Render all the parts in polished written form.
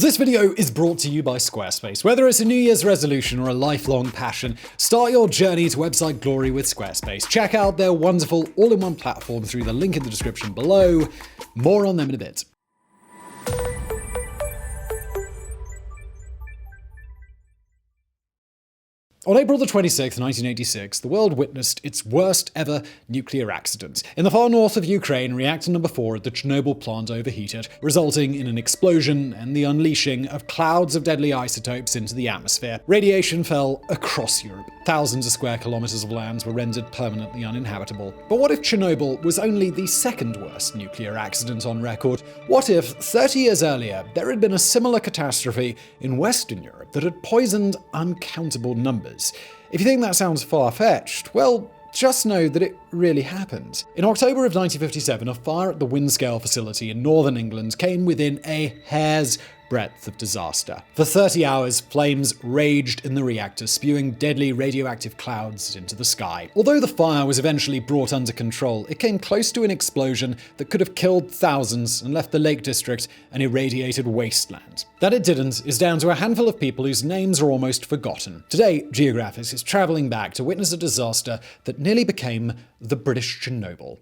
This video is brought to you by Squarespace. Whether it's a New Year's resolution or a lifelong passion, start your journey to website glory with Squarespace. Check out their wonderful all-in-one platform through the link in the description below. More on them in a bit. On April 26, 1986, the world witnessed its worst ever nuclear accident. In the far north of Ukraine, reactor number 4 at the Chernobyl plant overheated, resulting in an explosion and the unleashing of clouds of deadly isotopes into the atmosphere. Radiation fell across Europe. Thousands of square kilometers of land were rendered permanently uninhabitable. But what if Chernobyl was only the second worst nuclear accident on record? What if, 30 years earlier, there had been a similar catastrophe in Western Europe that had poisoned uncountable numbers? If you think that sounds far-fetched, well, just know that it really happened. In October of 1957, a fire at the Windscale facility in northern England came within a hair's breadth of disaster. For 30 hours, flames raged in the reactor, spewing deadly radioactive clouds into the sky. Although the fire was eventually brought under control, it came close to an explosion that could have killed thousands and left the Lake District an irradiated wasteland. That it didn't is down to a handful of people whose names are almost forgotten. Today, Geographics is traveling back to witness a disaster that nearly became the British Chernobyl.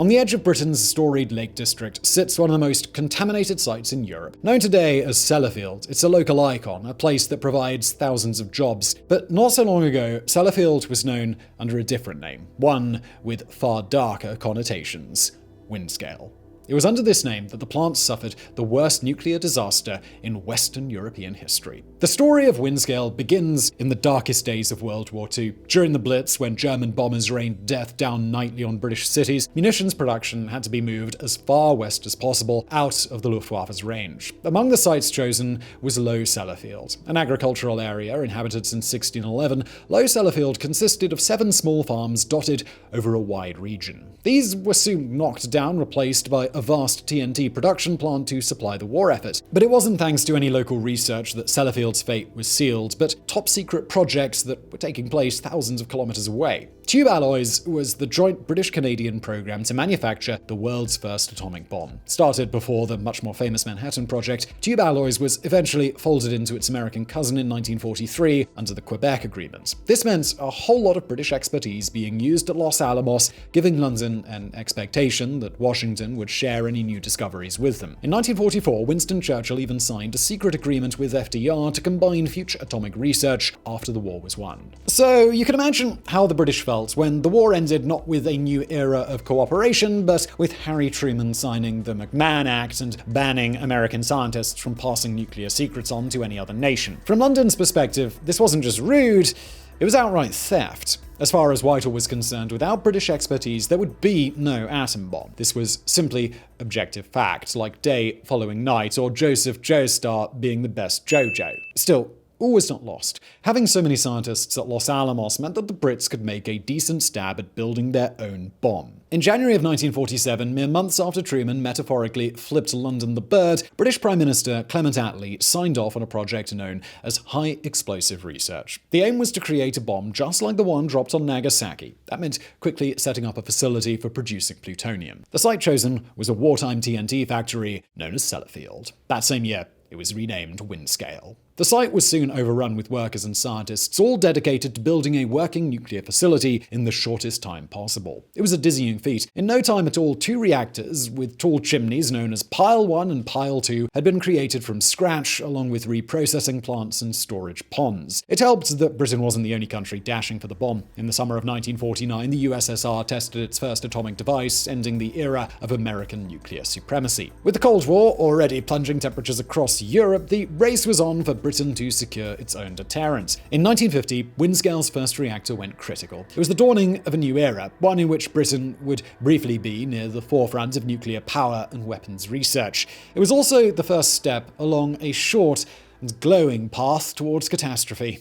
On the edge of Britain's storied Lake District sits one of the most contaminated sites in Europe. Known today as Sellafield, it's a local icon, a place that provides thousands of jobs. But not so long ago, Sellafield was known under a different name, one with far darker connotations: Windscale. It was under this name that the plant suffered the worst nuclear disaster in Western European history. The story of Windscale begins in the darkest days of World War II. During the Blitz, when German bombers rained death down nightly on British cities, munitions production had to be moved as far west as possible, out of the Luftwaffe's range. Among the sites chosen was Low Sellafield, an agricultural area inhabited since 1611. Low Sellafield consisted of 7 small farms dotted over a wide region. These were soon knocked down, replaced by a vast TNT production plant to supply the war effort. But it wasn't thanks to any local research that Sellafield's fate was sealed, but top-secret projects that were taking place thousands of kilometers away. Tube Alloys was the joint British-Canadian program to manufacture the world's first atomic bomb. Started before the much more famous Manhattan Project, Tube Alloys was eventually folded into its American cousin in 1943 under the Quebec Agreement. This meant a whole lot of British expertise being used at Los Alamos, giving London an expectation that Washington would share any new discoveries with them. In 1944, Winston Churchill even signed a secret agreement with FDR to combine future atomic research after the war was won. So you can imagine how the British felt when the war ended not with a new era of cooperation, but with Harry Truman signing the McMahon Act and banning American scientists from passing nuclear secrets on to any other nation. From London's perspective, this wasn't just rude, it was outright theft. As far as Whitehall was concerned, without British expertise, there would be no atom bomb. This was simply objective fact, like day following night, or Joseph Joestar being the best Jojo. Still, all was not lost. Having so many scientists at Los Alamos meant that the Brits could make a decent stab at building their own bomb. In January of 1947, mere months after Truman metaphorically flipped London the bird, British Prime Minister Clement Attlee signed off on a project known as High Explosive Research. The aim was to create a bomb just like the one dropped on Nagasaki. That meant quickly setting up a facility for producing plutonium. The site chosen was a wartime TNT factory known as Sellafield. That same year, it was renamed Windscale. The site was soon overrun with workers and scientists, all dedicated to building a working nuclear facility in the shortest time possible. It was a dizzying feat. In no time at all, 2 reactors with tall chimneys known as Pile 1 and Pile 2 had been created from scratch, along with reprocessing plants and storage ponds. It helped that Britain wasn't the only country dashing for the bomb. In the summer of 1949, the USSR tested its first atomic device, ending the era of American nuclear supremacy. With the Cold War already plunging temperatures across Europe, the race was on for Britain to secure its own deterrent. In 1950, Windscale's first reactor went critical. It was the dawning of a new era, one in which Britain would briefly be near the forefront of nuclear power and weapons research. It was also the first step along a short and glowing path towards catastrophe.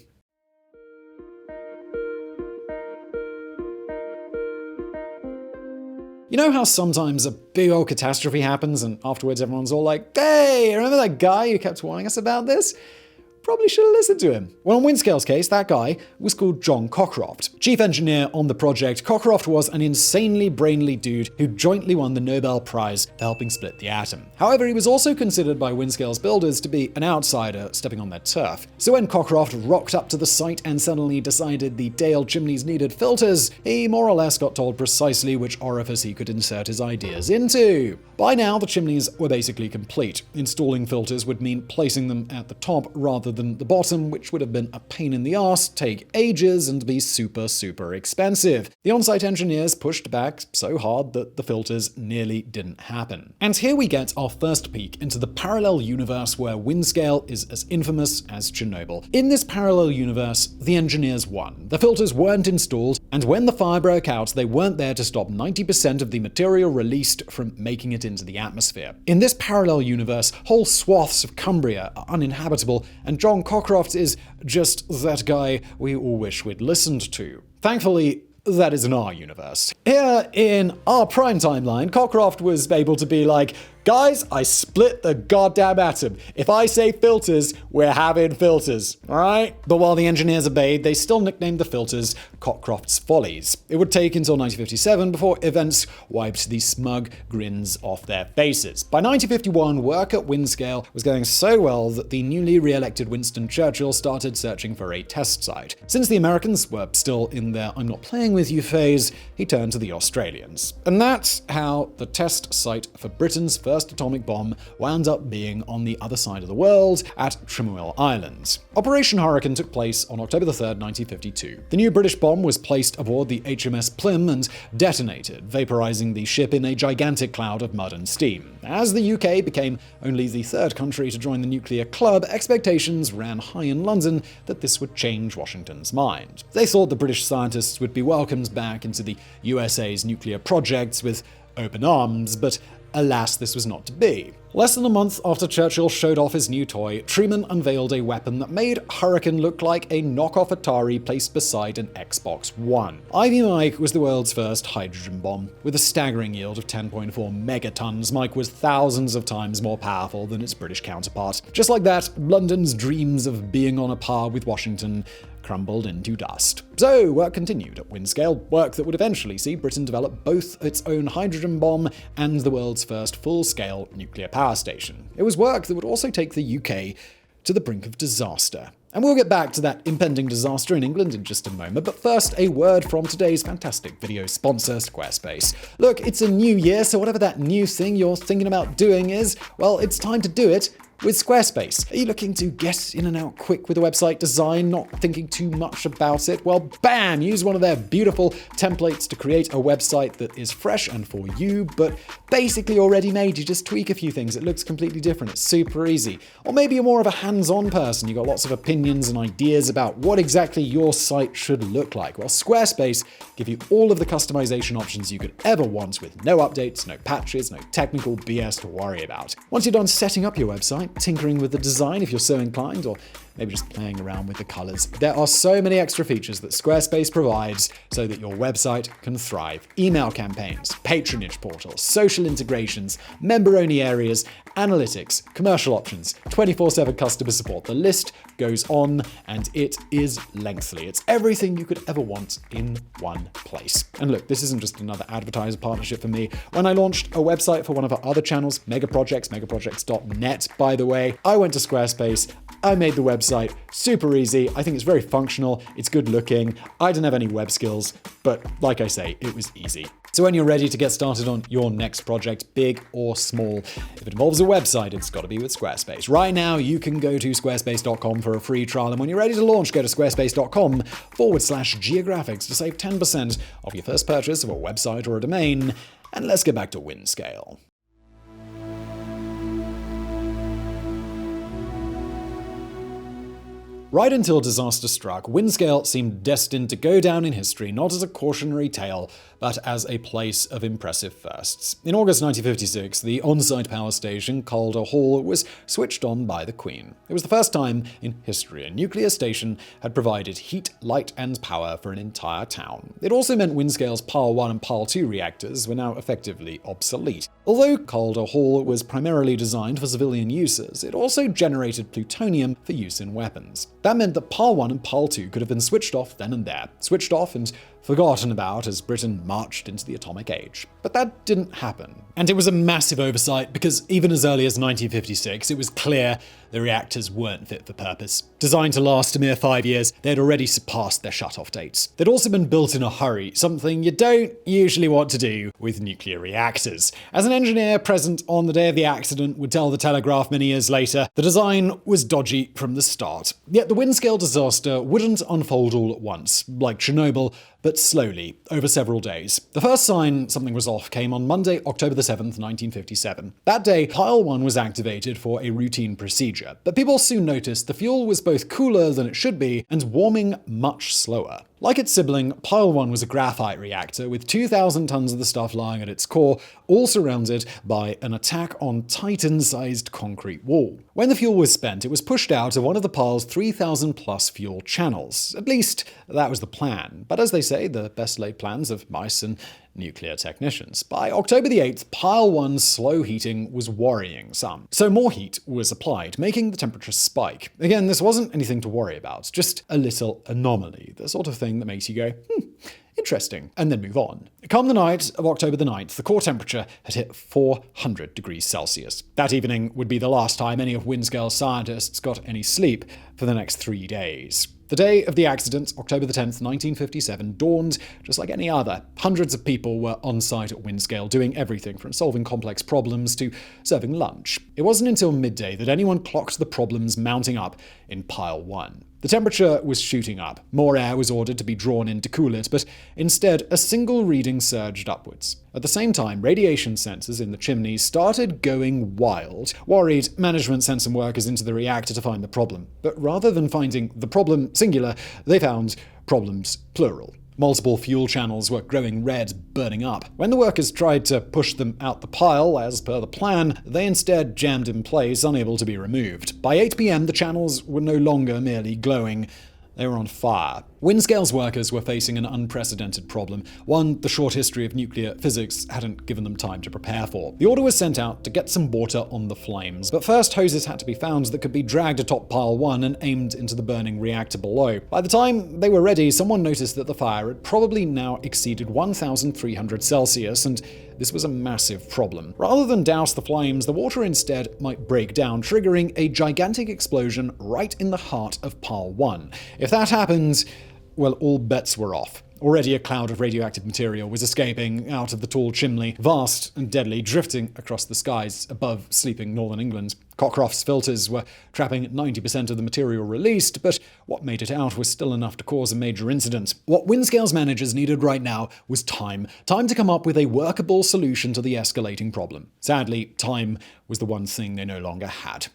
You know how sometimes a big old catastrophe happens and afterwards everyone's all like, "Hey, remember that guy who kept warning us about this?" probably should have listened to him. Well, in Windscale's case, that guy was called John Cockcroft. Chief engineer on the project, Cockcroft was an insanely brainly dude who jointly won the Nobel Prize for helping split the atom. However, he was also considered by Windscale's builders to be an outsider stepping on their turf. So when Cockcroft rocked up to the site and suddenly decided the Dale chimneys needed filters, he more or less got told precisely which orifice he could insert his ideas into. By now, the chimneys were basically complete. Installing filters would mean placing them at the top rather than the bottom, which would have been a pain in the arse, take ages, and be super expensive. The on-site engineers pushed back so hard that the filters nearly didn't happen. And here we get our first peek into the parallel universe where Windscale is as infamous as Chernobyl. In this parallel universe, the engineers won. The filters weren't installed, and when the fire broke out, they weren't there to stop 90% of the material released from making it into the atmosphere. In this parallel universe, whole swaths of Cumbria are uninhabitable, and John Cockcroft is just that guy we all wish we'd listened to. Thankfully, that is in our universe. Here in our prime timeline, Cockcroft was able to be like, guys, I split the goddamn atom. If I say filters, we're having filters, alright? But while the engineers obeyed, they still nicknamed the filters Cockcroft's Follies. It would take until 1957 before events wiped the smug grins off their faces. By 1951, work at Windscale was going so well that the newly re-elected Winston Churchill started searching for a test site. Since the Americans were still in their I'm not playing with you phase, he turned to the Australians. And that's how the test site for Britain's first atomic bomb wound up being on the other side of the world at Chernobyl Island. Operation Hurricane took place on October 3rd, 1952. The new British bomb was placed aboard the HMS Plym and detonated, vaporizing the ship in a gigantic cloud of mud and steam. As the UK became only the third country to join the nuclear club, expectations ran high in London that this would change Washington's mind. They thought the British scientists would be welcomed back into the USA's nuclear projects with open arms, but alas, this was not to be. Less than a month after Churchill showed off his new toy, Truman unveiled a weapon that made Hurricane look like a knockoff Atari placed beside an Xbox One. Ivy Mike was the world's first hydrogen bomb. With a staggering yield of 10.4 megatons, Mike was thousands of times more powerful than its British counterpart. Just like that, London's dreams of being on a par with Washington crumbled into dust. So work continued at Windscale, work that would eventually see Britain develop both its own hydrogen bomb and the world's first full-scale nuclear power station. It was work that would also take the UK to the brink of disaster. And we'll get back to that impending disaster in England in just a moment, but first, a word from today's fantastic video sponsor, Squarespace. Look, it's a new year, so whatever that new thing you're thinking about doing is, well, it's time to do it with Squarespace. Are you looking to get in and out quick with a website design, not thinking too much about it? Well, bam! Use one of their beautiful templates to create a website that is fresh and for you, but basically already made. You just tweak a few things. It looks completely different. It's super easy. Or maybe you're more of a hands-on person. You've got lots of opinions and ideas about what exactly your site should look like. Well, Squarespace give you all of the customization options you could ever want with no updates, no patches, no technical BS to worry about. Once you're done setting up your website, tinkering with the design if you're so inclined, or maybe just playing around with the colors, there are so many extra features that Squarespace provides so that your website can thrive. Email campaigns, patronage portals, social integrations, member-only areas, analytics, commercial options, 24/7 customer support. The list goes on, and it is lengthy. It's everything you could ever want in one place. And look, this isn't just another advertiser partnership for me. When I launched a website for one of our other channels, Mega Projects, megaprojects.net, by the way, I went to Squarespace, I made the website super easy. I think it's very functional, it's good looking. I don't have any web skills, but like I say, it was easy. So when you're ready to get started on your next project, big or small, if it involves a website, it's got to be with Squarespace. Right now, you can go to squarespace.com for a free trial, and when you're ready to launch, go to squarespace.com/geographics to save 10% off your first purchase of a website or a domain. And let's get back to Windscale. Right until disaster struck, Windscale seemed destined to go down in history not as a cautionary tale, but as a place of impressive firsts. In August 1956, the on-site power station, Calder Hall, was switched on by the Queen. It was the first time in history a nuclear station had provided heat, light, and power for an entire town. It also meant Windscale's Pile 1 and Pile 2 reactors were now effectively obsolete. Although Calder Hall was primarily designed for civilian uses, it also generated plutonium for use in weapons. That meant that Pile 1 and Pile 2 could have been switched off then and there, switched off and forgotten about as Britain marched into the atomic age. But that didn't happen. And it was a massive oversight because even as early as 1956, it was clear the reactors weren't fit for purpose. Designed to last a mere 5 years, they had already surpassed their shut-off dates. They'd also been built in a hurry, something you don't usually want to do with nuclear reactors. As an engineer present on the day of the accident would tell the Telegraph many years later, the design was dodgy from the start. Yet the Windscale disaster wouldn't unfold all at once, like Chernobyl, but slowly, over several days. The first sign something was off came on Monday, October the 7th, 1957. That day, Pile 1 was activated for a routine procedure, but people soon noticed the fuel was both cooler than it should be and warming much slower. Like its sibling, Pile 1 was a graphite reactor with 2,000 tons of the stuff lying at its core, all surrounded by an attack on Titan-sized concrete wall. When the fuel was spent, it was pushed out of one of the pile's 3,000-plus fuel channels. At least, that was the plan. But as they say, the best-laid plans of mice and nuclear technicians. By October the 8th, Pile 1's slow heating was worrying some. So more heat was applied, making the temperature spike. Again, this wasn't anything to worry about, just a little anomaly, the sort of thing that makes you go, interesting, and then move on. Come the night of October the 9th, the core temperature had hit 400 degrees Celsius. That evening would be the last time any of Windscale's scientists got any sleep for the next 3 days. The day of the accident, October the 10th, 1957, dawned just like any other. Hundreds of people were on site at Windscale, doing everything from solving complex problems to serving lunch. It wasn't until midday that anyone clocked the problems mounting up in Pile 1. The temperature was shooting up. More air was ordered to be drawn in to cool it, but instead a single reading surged upwards. At the same time, radiation sensors in the chimneys started going wild. Worried, management sent some workers into the reactor to find the problem. But rather than finding the problem singular, they found problems plural. Multiple fuel channels were growing red, burning up. When the workers tried to push them out the pile, as per the plan, they instead jammed in place, unable to be removed. By 8 p.m., the channels were no longer merely glowing. They were on fire. Windscale's workers were facing an unprecedented problem, one the short history of nuclear physics hadn't given them time to prepare for. The order was sent out to get some water on the flames, but first hoses had to be found that could be dragged atop Pile 1 and aimed into the burning reactor below. By the time they were ready, someone noticed that the fire had probably now exceeded 1,300 Celsius, and this was a massive problem. Rather than douse the flames, the water instead might break down, triggering a gigantic explosion right in the heart of Pile 1. If that happened, well, all bets were off. Already a cloud of radioactive material was escaping out of the tall chimney, vast and deadly, drifting across the skies above sleeping northern England. Cockcroft's filters were trapping 90% of the material released, but what made it out was still enough to cause a major incident. What Windscale's managers needed right now was time. Time to come up with a workable solution to the escalating problem. Sadly, time was the one thing they no longer had.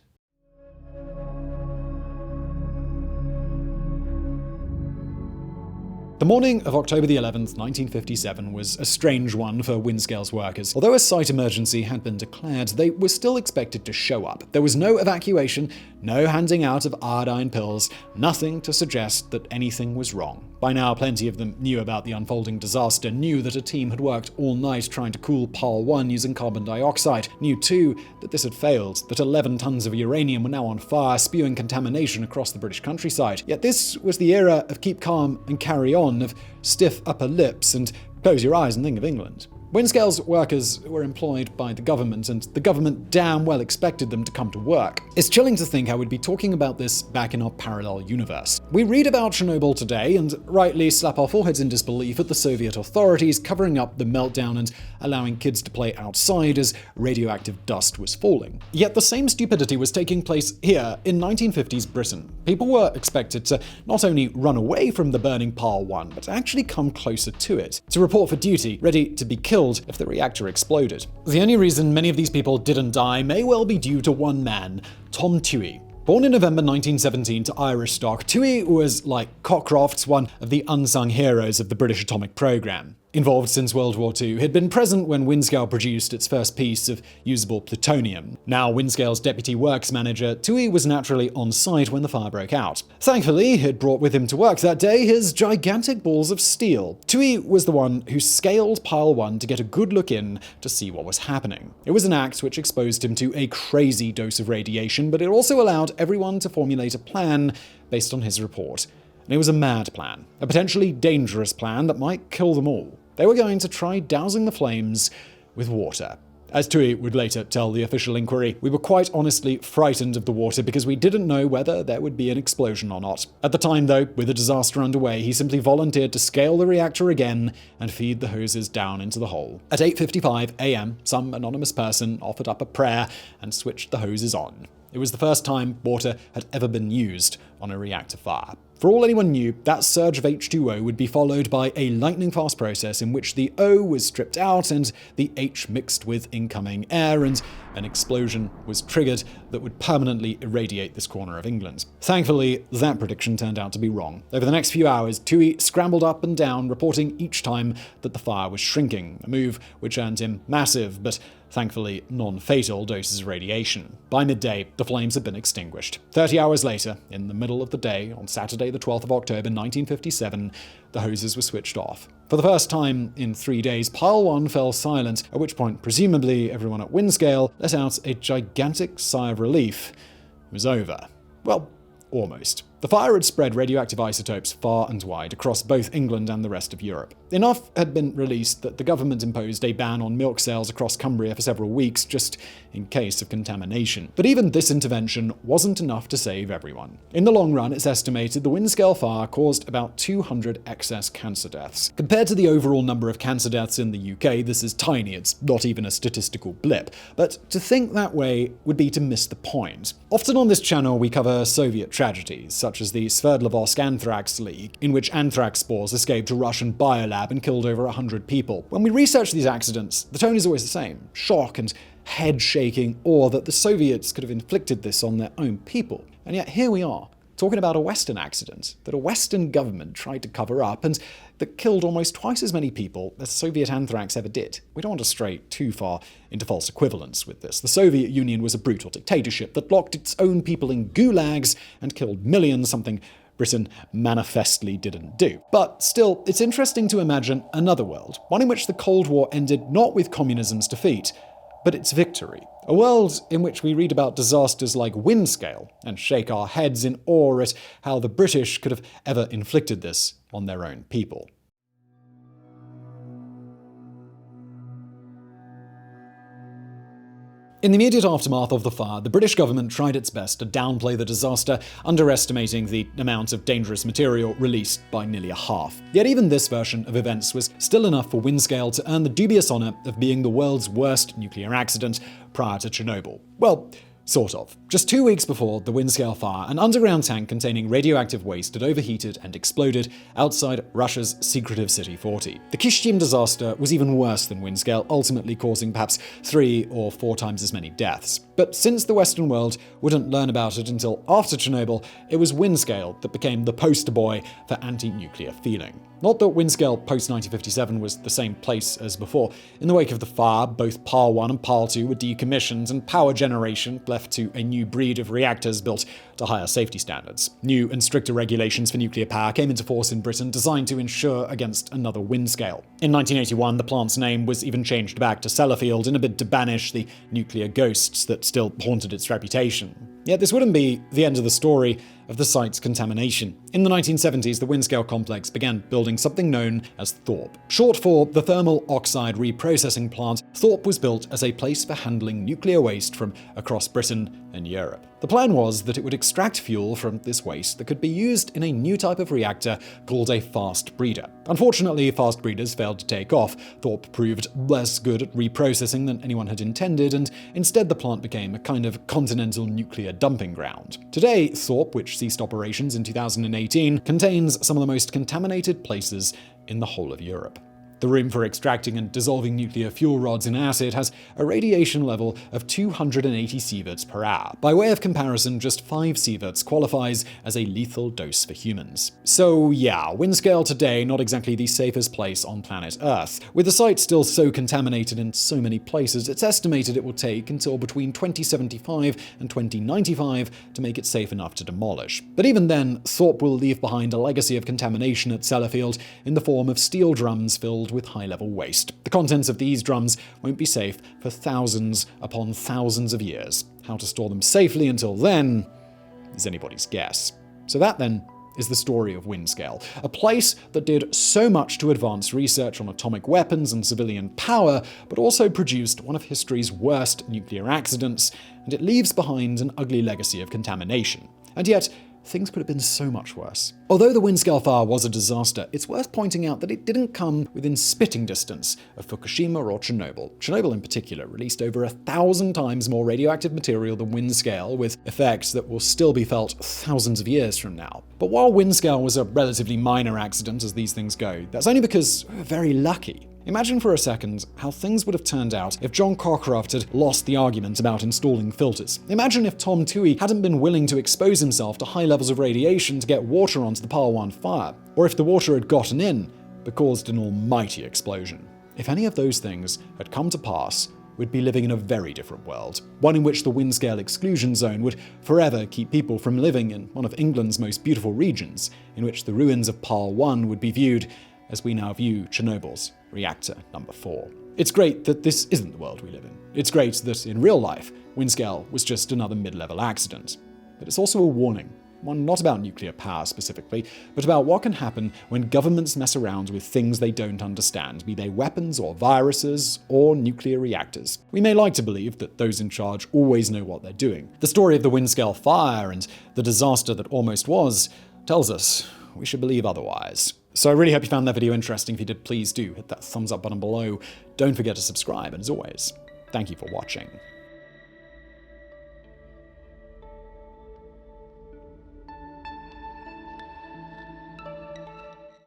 The morning of October the 11th, 1957 was a strange one for Windscale's workers. Although a site emergency had been declared, they were still expected to show up. There was no evacuation, no handing out of iodine pills, nothing to suggest that anything was wrong. By now, plenty of them knew about the unfolding disaster, knew that a team had worked all night trying to cool Pile 1 using carbon dioxide, knew too that this had failed, that 11 tons of uranium were now on fire, spewing contamination across the British countryside. Yet this was the era of keep calm and carry on, of stiff upper lips and close your eyes and think of England. Windscale's workers were employed by the government, and the government damn well expected them to come to work. It's chilling to think how we'd be talking about this back in our parallel universe. We read about Chernobyl today and rightly slap our foreheads in disbelief at the Soviet authorities covering up the meltdown and allowing kids to play outside as radioactive dust was falling. Yet the same stupidity was taking place here in 1950s Britain. People were expected to not only run away from the burning Pile 1, but actually come closer to it, to report for duty, ready to be killed if the reactor exploded. The only reason many of these people didn't die may well be due to one man, Tom Toohey. Born in November 1917 to Irish stock, Toohey was, like Cockcroft's, one of the unsung heroes of the British atomic program. involved since World War II, had been present when Windscale produced its first piece of usable plutonium. Now Windscale's deputy works manager, Tui was naturally on site when the fire broke out. Thankfully, he'd brought with him to work that day his gigantic balls of steel. Tui was the one who scaled Pile 1 to get a good look in to see what was happening. It was an act which exposed him to a crazy dose of radiation, but it also allowed everyone to formulate a plan based on his report. And it was a mad plan, a potentially dangerous plan that might kill them all. They were going to try dousing the flames with water. As Tui would later tell the official inquiry, we were quite honestly frightened of the water because we didn't know whether there would be an explosion or not. At the time, though, with the disaster underway, he simply volunteered to scale the reactor again and feed the hoses down into the hole. At 8:55 a.m., some anonymous person offered up a prayer and switched the hoses on. It was the first time water had ever been used on a reactor fire. For all anyone knew, that surge of H2O would be followed by a lightning-fast process in which the O was stripped out and the H mixed with incoming air, and an explosion was triggered that would permanently irradiate this corner of England. Thankfully, that prediction turned out to be wrong. Over the next few hours, Tui scrambled up and down, reporting each time that the fire was shrinking, a move which earned him massive, but thankfully non-fatal doses of radiation. By midday, the flames had been extinguished. 30 hours later, in the middle of the day, on Saturday the 12th of October 1957, the hoses were switched off. For the first time in 3 days, Pile 1 fell silent, at which point, presumably, everyone at Windscale let out a gigantic sigh of relief. It was over. Well, almost. The fire had spread radioactive isotopes far and wide across both England and the rest of Europe. Enough had been released that the government imposed a ban on milk sales across Cumbria for several weeks, just in case of contamination. But even this intervention wasn't enough to save everyone. In the long run, it's estimated the Windscale fire caused about 200 excess cancer deaths. Compared to the overall number of cancer deaths in the UK, this is tiny, it's not even a statistical blip. But to think that way would be to miss the point. Often on this channel, we cover Soviet tragedies, such as the Sverdlovsk anthrax leak, in which anthrax spores escaped a Russian biolab and killed over 100 people. When we research these accidents, the tone is always the same: shock and head-shaking awe that the Soviets could have inflicted this on their own people. And yet here we are, talking about a Western accident that a Western government tried to cover up and that killed almost twice as many people as Soviet anthrax ever did. We don't want to stray too far into false equivalence with this. The Soviet Union was a brutal dictatorship that locked its own people in gulags and killed millions, something Britain manifestly didn't do. But still, it's interesting to imagine another world, one in which the Cold War ended not with communism's defeat, but its victory. A world in which we read about disasters like Windscale and shake our heads in awe at how the British could have ever inflicted this on their own people. In the immediate aftermath of the fire, the British government tried its best to downplay the disaster, underestimating the amount of dangerous material released by nearly a half. Yet even this version of events was still enough for Windscale to earn the dubious honor of being the world's worst nuclear accident prior to Chernobyl. Well, sort of. Just 2 weeks before the Windscale fire, an underground tank containing radioactive waste had overheated and exploded outside Russia's secretive City 40. The Kishtim disaster was even worse than Windscale, ultimately causing perhaps 3 or 4 times as many deaths. But since the Western world wouldn't learn about it until after Chernobyl, it was Windscale that became the poster boy for anti-nuclear feeling. Not that Windscale post-1957 was the same place as before. In the wake of the fire, both Pile 1 and Pile 2 were decommissioned, and power generation left to a new breed of reactors built to higher safety standards. New and stricter regulations for nuclear power came into force in Britain, designed to ensure against another Windscale. In 1981, the plant's name was even changed back to Sellafield in a bid to banish the nuclear ghosts that still haunted its reputation. Yet this wouldn't be the end of the story of the site's contamination. In the 1970s, the Windscale complex began building something known as Thorpe. Short for the Thermal Oxide Reprocessing Plant, Thorpe was built as a place for handling nuclear waste from across Britain and Europe. The plan was that it would extract fuel from this waste that could be used in a new type of reactor called a fast breeder. Unfortunately, fast breeders failed to take off. Thorpe proved less good at reprocessing than anyone had intended, and instead the plant became a kind of continental nuclear dumping ground. Today, Thorpe, which ceased operations in 2018, contains some of the most contaminated places in the whole of Europe. The room for extracting and dissolving nuclear fuel rods in acid has a radiation level of 280 sieverts per hour. By way of comparison, just 5 sieverts qualifies as a lethal dose for humans. So yeah, Windscale today not exactly the safest place on planet Earth. With the site still so contaminated in so many places, it's estimated it will take until between 2075 and 2095 to make it safe enough to demolish. But even then, Thorpe will leave behind a legacy of contamination at Sellafield in the form of steel drums filled with high-level waste. The contents of these drums won't be safe for thousands upon thousands of years. How to store them safely until then is anybody's guess. So that then is the story of Windscale, a place that did so much to advance research on atomic weapons and civilian power, but also produced one of history's worst nuclear accidents, and it leaves behind an ugly legacy of contamination. And yet, things could have been so much worse. Although the Windscale fire was a disaster, it's worth pointing out that it didn't come within spitting distance of Fukushima or Chernobyl. Chernobyl in particular released over 1,000 times more radioactive material than Windscale, with effects that will still be felt thousands of years from now. But while Windscale was a relatively minor accident as these things go, that's only because we were very lucky. Imagine for a second how things would have turned out if John Cockcroft had lost the argument about installing filters. Imagine if Tom Toohey hadn't been willing to expose himself to high levels of radiation to get water onto the Par 1 fire, or if the water had gotten in but caused an almighty explosion. If any of those things had come to pass, we'd be living in a very different world, one in which the Windscale exclusion zone would forever keep people from living in one of England's most beautiful regions, in which the ruins of Par 1 would be viewed as we now view Chernobyl's reactor number 4. It's great that this isn't the world we live in. It's great that in real life, Windscale was just another mid-level accident. But it's also a warning, one not about nuclear power specifically, but about what can happen when governments mess around with things they don't understand, be they weapons or viruses or nuclear reactors. We may like to believe that those in charge always know what they're doing. The story of the Windscale fire and the disaster that almost was tells us we should believe otherwise. So I really hope you found that video interesting. If you did, please do hit that thumbs up button below. Don't forget to subscribe, and as always, thank you for watching.